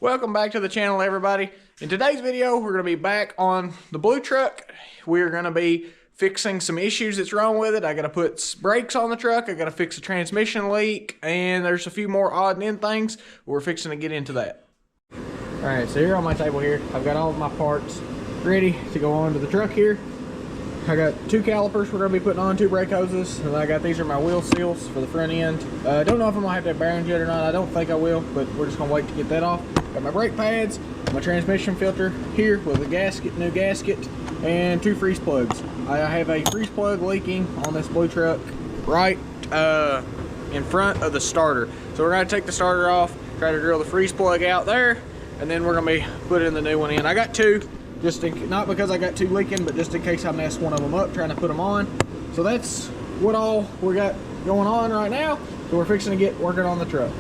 Welcome back to the channel, everybody. In today's video, we're going to be back on the blue truck. We're going to be fixing some issues that's wrong with it. I got to put brakes on the truck. I got to fix a transmission leak, and there's a few more odd and end things. We're fixing to get into that. All right, so here on my table here, I've got all of my parts ready to go onto the truck here. I got two calipers we're going to be putting on, two brake hoses, and I got these are my wheel seals for the front end. I don't know if I'm going to have that bearings yet or not. I don't think I will, but we're just going to wait to get that off. Got my brake pads, my transmission filter here with a gasket, new gasket, and two freeze plugs. I have a freeze plug leaking on this blue truck right in front of the starter. So we're going to take the starter off, try to drill the freeze plug out there, and then we're going to be putting the new one in. I got two. Not because I got two leaking, but just in case I mess one of them up trying to put them on. So that's what all we got going on right now. So we're fixing to get working on the truck.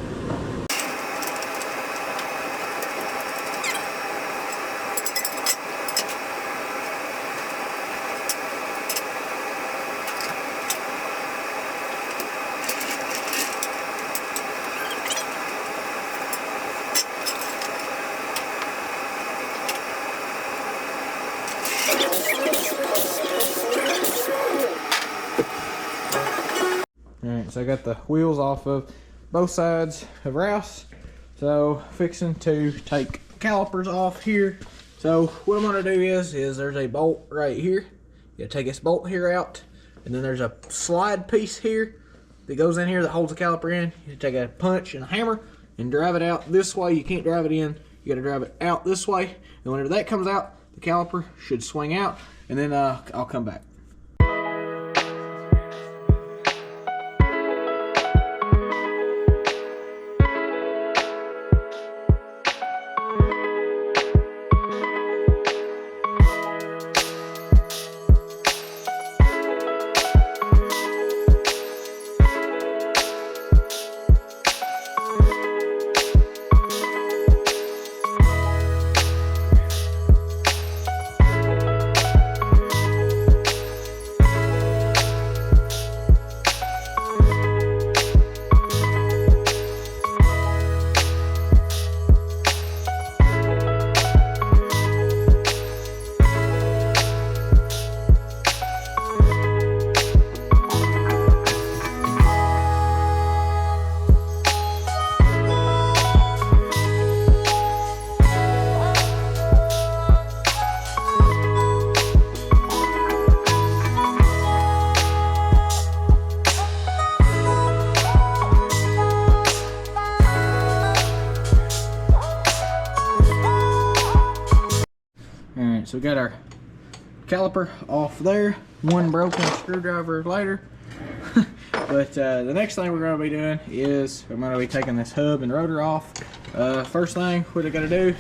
Alright, so I got the wheels off of both sides of Rouse. So fixing to take calipers off here. So what I'm gonna do is there's a bolt right here. You take this bolt here out, and then there's a slide piece here that goes in here that holds the caliper in. You take a punch and a hammer and drive it out this way. You can't drive it in, you gotta drive it out this way. And whenever that comes out, the caliper should swing out, and then I'll come back. So we got our caliper off there, one broken screwdriver later. But the next thing we're going to be doing is I'm going to be taking this hub and rotor off. First thing what I got to do,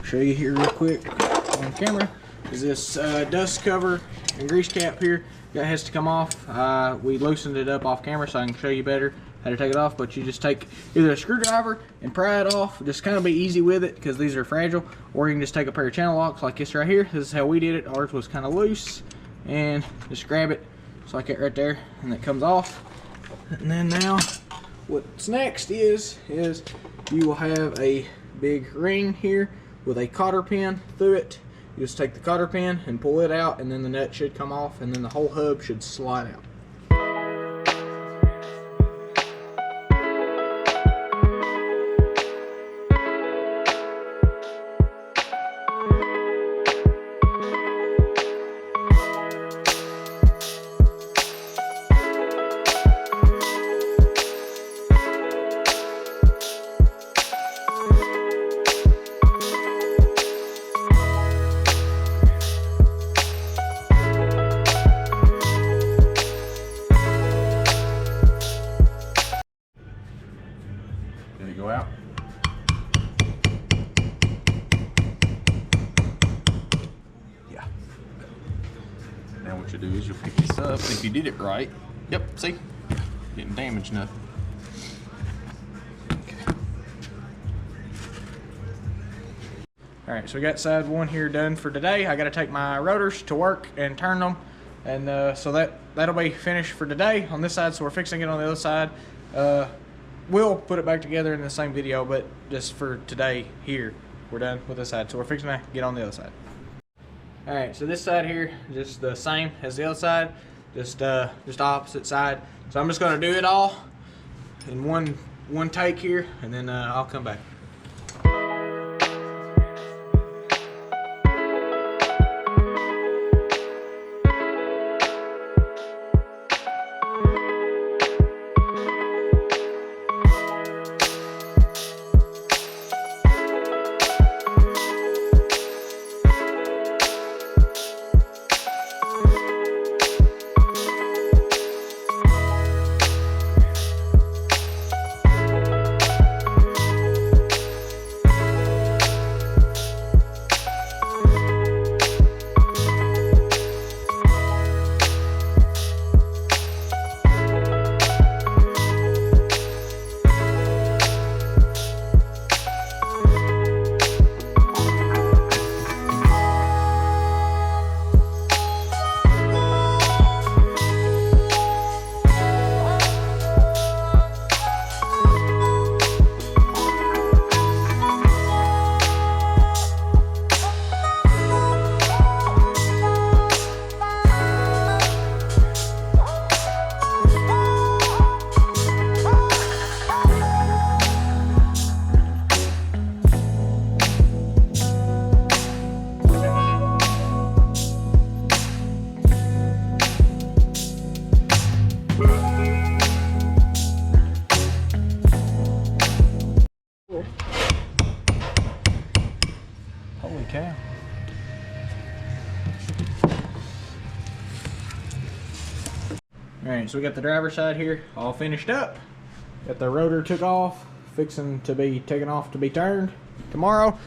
show you here real quick on camera, is this dust cover and grease cap here that has to come off. We loosened it up off camera so I can show you better how to take it off, but you just take either a screwdriver and pry it off. Just kind of be easy with it because these are fragile, or you can just take a pair of channel locks like this right here. This is how we did it. Ours was kind of loose, and just grab it just like that right there, and it comes off. And then now what's next is you will have a big ring here with a cotter pin through it. You just take the cotter pin and pull it out, and then the nut should come off, and then the whole hub should slide out. Did it go out? Yeah. Now what you do is you'll pick this up. If you did it right, yep, see? Didn't damage nothing. Okay. All right, so we got side one here done for today. I got to take my rotors to work and turn them, and so that'll be finished for today on this side. So we're fixing it on the other side. We'll put it back together in the same video, but just for today here, we're done with this side. So we're fixing to get on the other side. All right, so this side here, just the same as the other side, just opposite side. So I'm just gonna do it all in one take here, and then I'll come back. Holy cow. Alright, so we got the driver's side here all finished up. Got the rotor took off, fixing to be taken off to be turned tomorrow.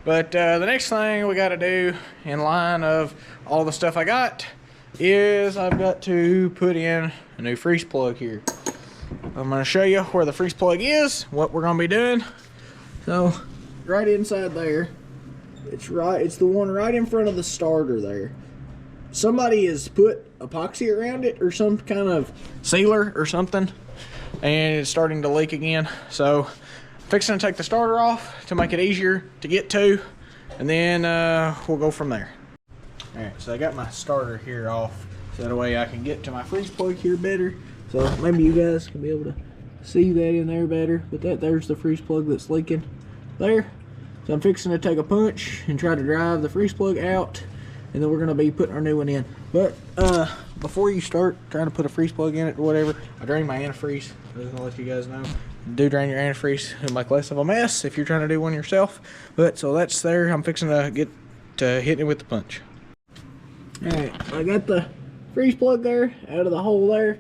But the next thing we got to do in line of all the stuff I got is I've got to put in a new freeze plug here. I'm going to show you where the freeze plug is, what we're going to be doing. So right inside there, it's the one right in front of the starter there. Somebody has put epoxy around it or some kind of sealer or something, and it's starting to leak again. So fixing to take the starter off to make it easier to get to, and then we'll go from there. Alright, so I got my starter here off so that way I can get to my freeze plug here better. So maybe you guys can be able to see that in there better. But there's the freeze plug that's leaking there. So I'm fixing to take a punch and try to drive the freeze plug out, and then we're going to be putting our new one in. But before you start trying to put a freeze plug in it or whatever, I drain my antifreeze. I'm just going to let you guys know. Do drain your antifreeze. It'll make less of a mess if you're trying to do one yourself. But so that's there. I'm fixing to get to hitting it with the punch. Alright, I got the freeze plug there out of the hole there.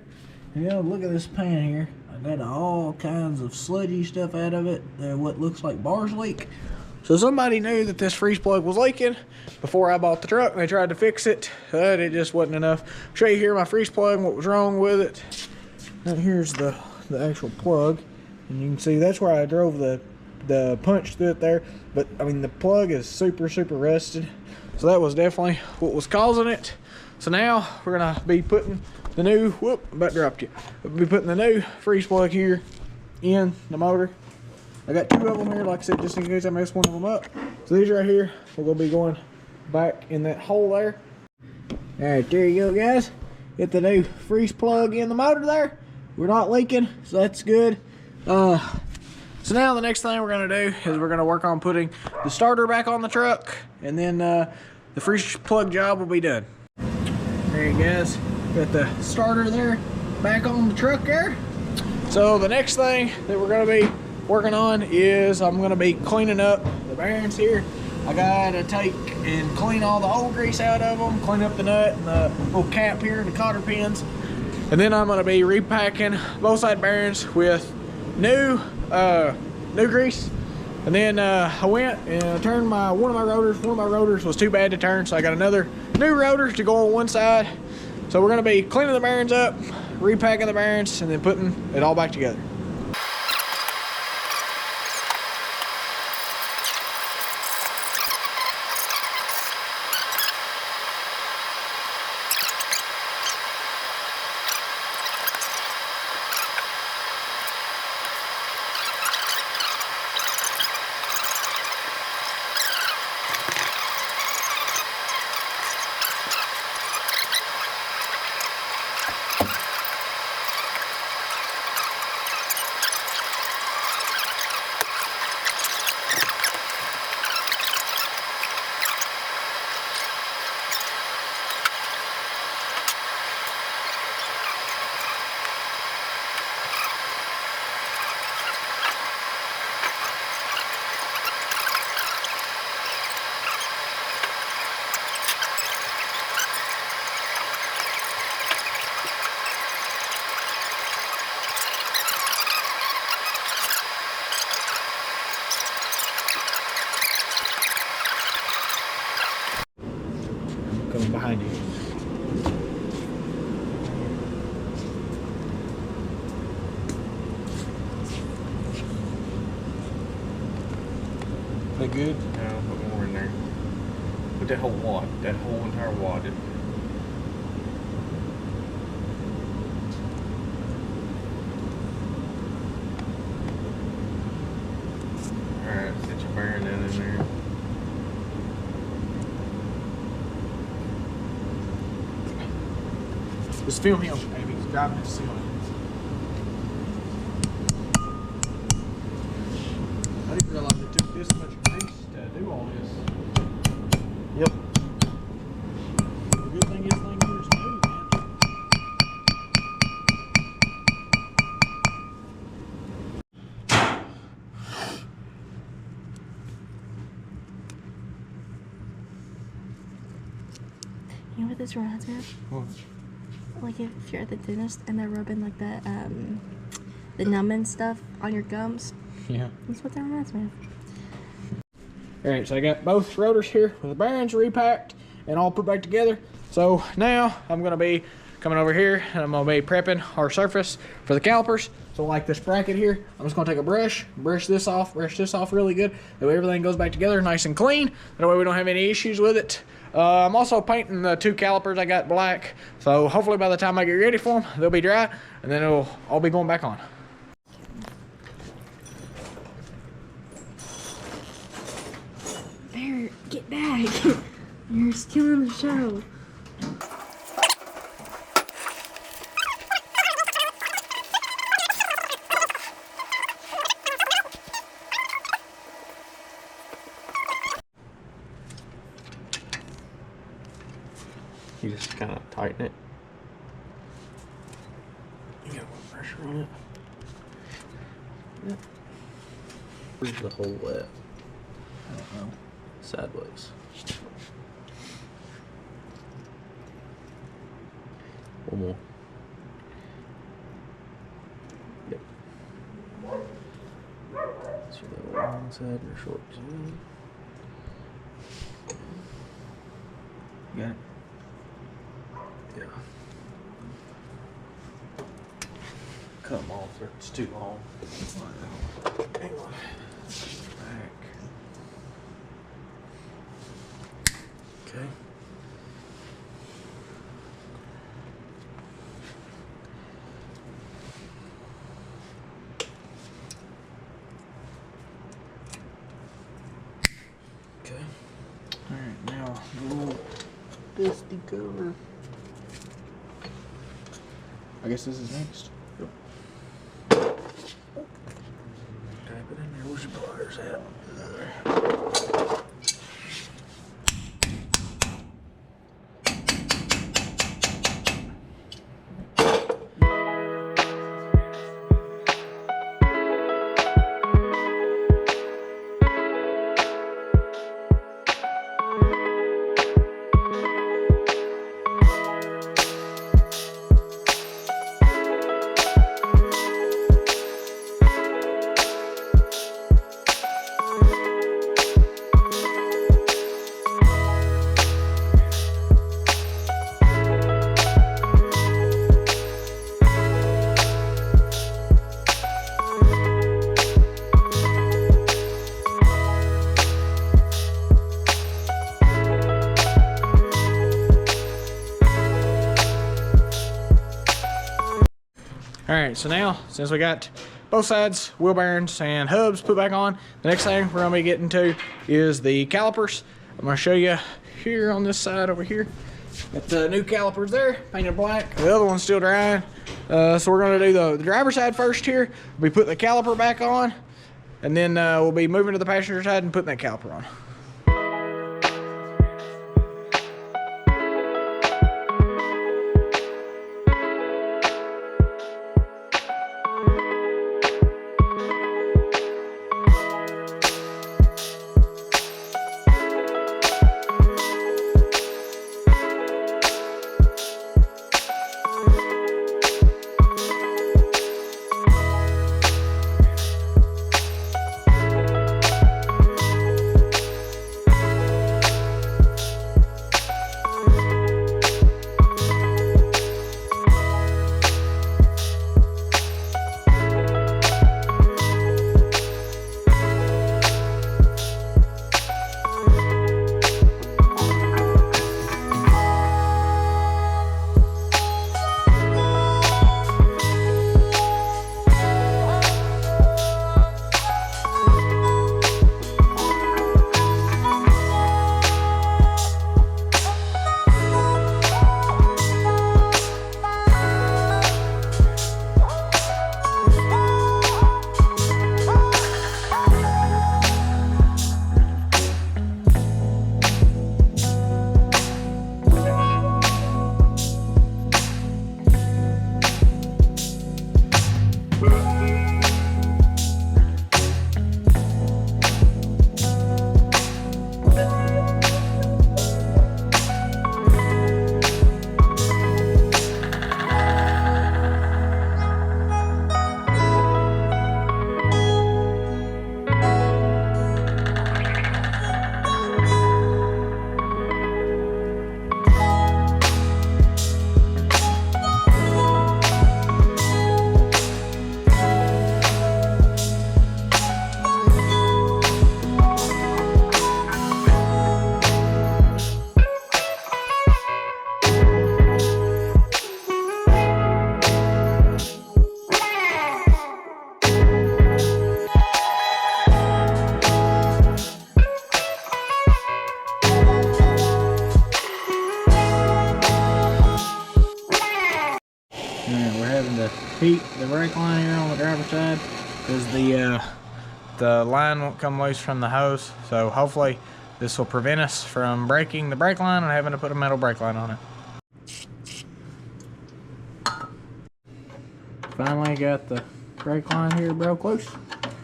And, look at this pan here. I got all kinds of sludgy stuff out of it. What looks like bars leak. So somebody knew that this freeze plug was leaking before I bought the truck, and they tried to fix it, but it just wasn't enough. I'll show you here my freeze plug and what was wrong with it. And here's the actual plug, and you can see that's where I drove the punch through it there. But I mean, the plug is super rusted, so that was definitely what was causing it. So now we're gonna be putting the new about dropped you. We'll be putting the new freeze plug here in the motor. I got two of them here, like I said, just in case I mess one of them up. So these right here, we're gonna be going back in that hole there. All right, there you go, guys. Get the new freeze plug in the motor there. We're not leaking, so that's good. So now the next thing we're gonna do is we're gonna work on putting the starter back on the truck, and then the freeze plug job will be done. There you guys, got the starter there back on the truck there. So the next thing that we're gonna be working on is I'm gonna be cleaning up the bearings here. I gotta take and clean all the old grease out of them, clean up the nut and the little cap here, the cotter pins, and then I'm gonna be repacking both side bearings with new grease. And then I went and turned one of my rotors. One of my rotors was too bad to turn, so I got another new rotor to go on one side. So we're gonna be cleaning the bearings up, repacking the bearings, and then putting it all back together. behind you. That good? No, put more in there. Put that whole wad, that whole entire wad in. Alright, set your bearing down in there. Just film him, baby. He's driving his ceiling. I didn't realize it took this much grease to do all this. Yep. The good thing is things are smooth, man. You know what this reminds me of? What? Like if you're at the dentist and they're rubbing like the numbing stuff on your gums. Yeah. That's what that reminds me of. Alright, so I got both rotors here with the bearings repacked and all put back together. So now I'm going to be coming over here and I'm going to be prepping our surface for the calipers. So like this bracket here, I'm just going to take a brush this off really good. That way everything goes back together nice and clean. That way we don't have any issues with it. I'm also painting the two calipers I got black. So hopefully by the time I get ready for them, they'll be dry and then it'll all be going back on. Bear, get back. You're stealing the show. You just kind of tighten it. You got a little pressure on it. Yep. Where's the hole at? I don't know. Sideways. One more. Yep. So the long side and the short side. You got it? Yeah. Cut them off, it's too long. Hang on. Back. Okay. Okay. Alright, now the little dusty cover. I guess this is next. Yep. Tap it in there. Where's your pliers at? Alright, so now, since we got both sides, wheel bearings and hubs put back on, the next thing we're going to be getting to is the calipers. I'm going to show you here on this side over here. Got the new calipers there, painted black. The other one's still drying. So we're going to do the driver's side first here. We'll be putting the caliper back on, and then we'll be moving to the passenger side and putting that caliper on. brake line here on the driver's side because the line won't come loose from the hose. So hopefully this will prevent us from breaking the brake line and having to put a metal brake line on it. Finally got the brake line here broke loose.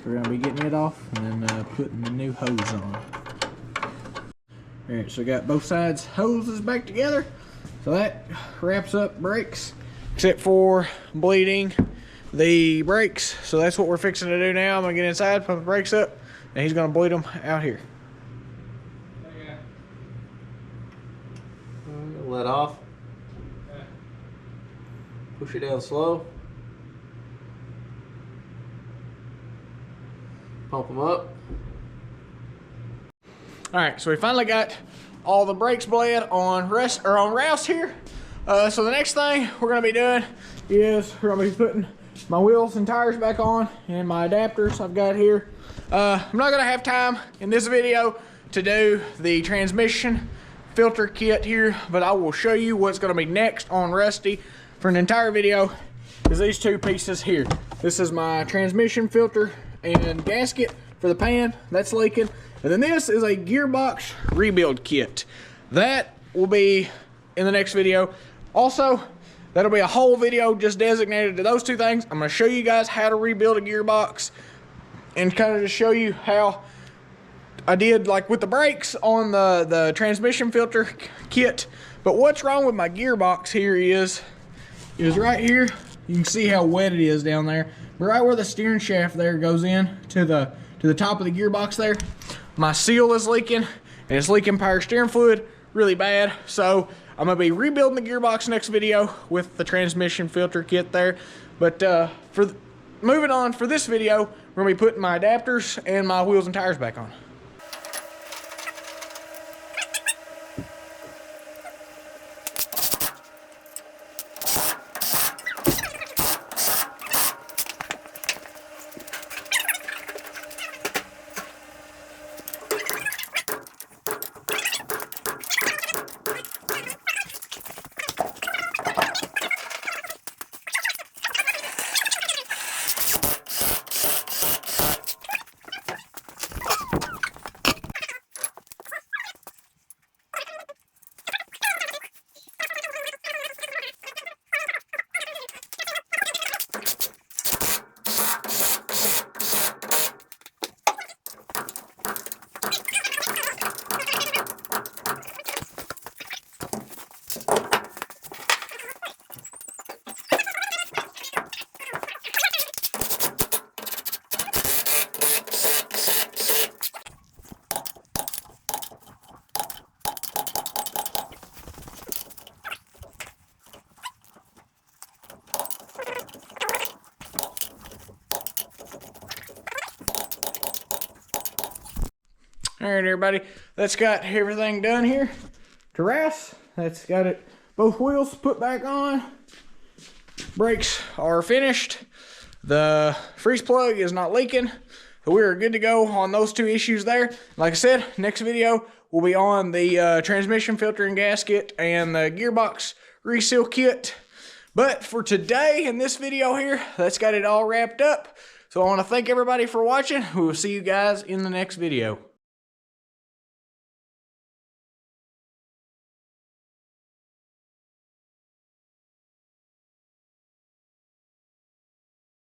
We're gonna be getting it off and then putting the new hose on. Alright, so we got both sides hoses back together. So that wraps up brakes, except for bleeding the brakes. So that's what we're fixing to do now. I'm gonna get inside, pump the brakes up, and he's gonna bleed them out here. Let off. Push it down slow. Pump them up. All right, so we finally got all the brakes bled on Rouse here. So the next thing we're gonna be doing is we're gonna be putting my wheels and tires back on and my adapters I've got here. I'm not gonna have time in this video to do the transmission filter kit here, but I will show you what's gonna be next on Rusty for an entire video is these two pieces here. This is my transmission filter and gasket for the pan that's leaking, and then this is a gearbox rebuild kit that will be in the next video. Also, that'll be a whole video just designated to those two things. I'm going to show you guys how to rebuild a gearbox and kind of just show you how I did like with the brakes on the transmission filter kit. But what's wrong with my gearbox here is right here. You can see how wet it is down there. Right where the steering shaft there goes in to the top of the gearbox there, my seal is leaking, and it's leaking power steering fluid really bad. So I'm gonna be rebuilding the gearbox next video with the transmission filter kit there. But moving on for this video, we're gonna be putting my adapters and my wheels and tires back on. All right, everybody, that's got everything done here. Terrace, that's got it, both wheels put back on. Brakes are finished. The freeze plug is not leaking. So we are good to go on those two issues there. Like I said, next video will be on the transmission filter and gasket and the gearbox reseal kit. But for today in this video here, that's got it all wrapped up. So I want to thank everybody for watching. We will see you guys in the next video.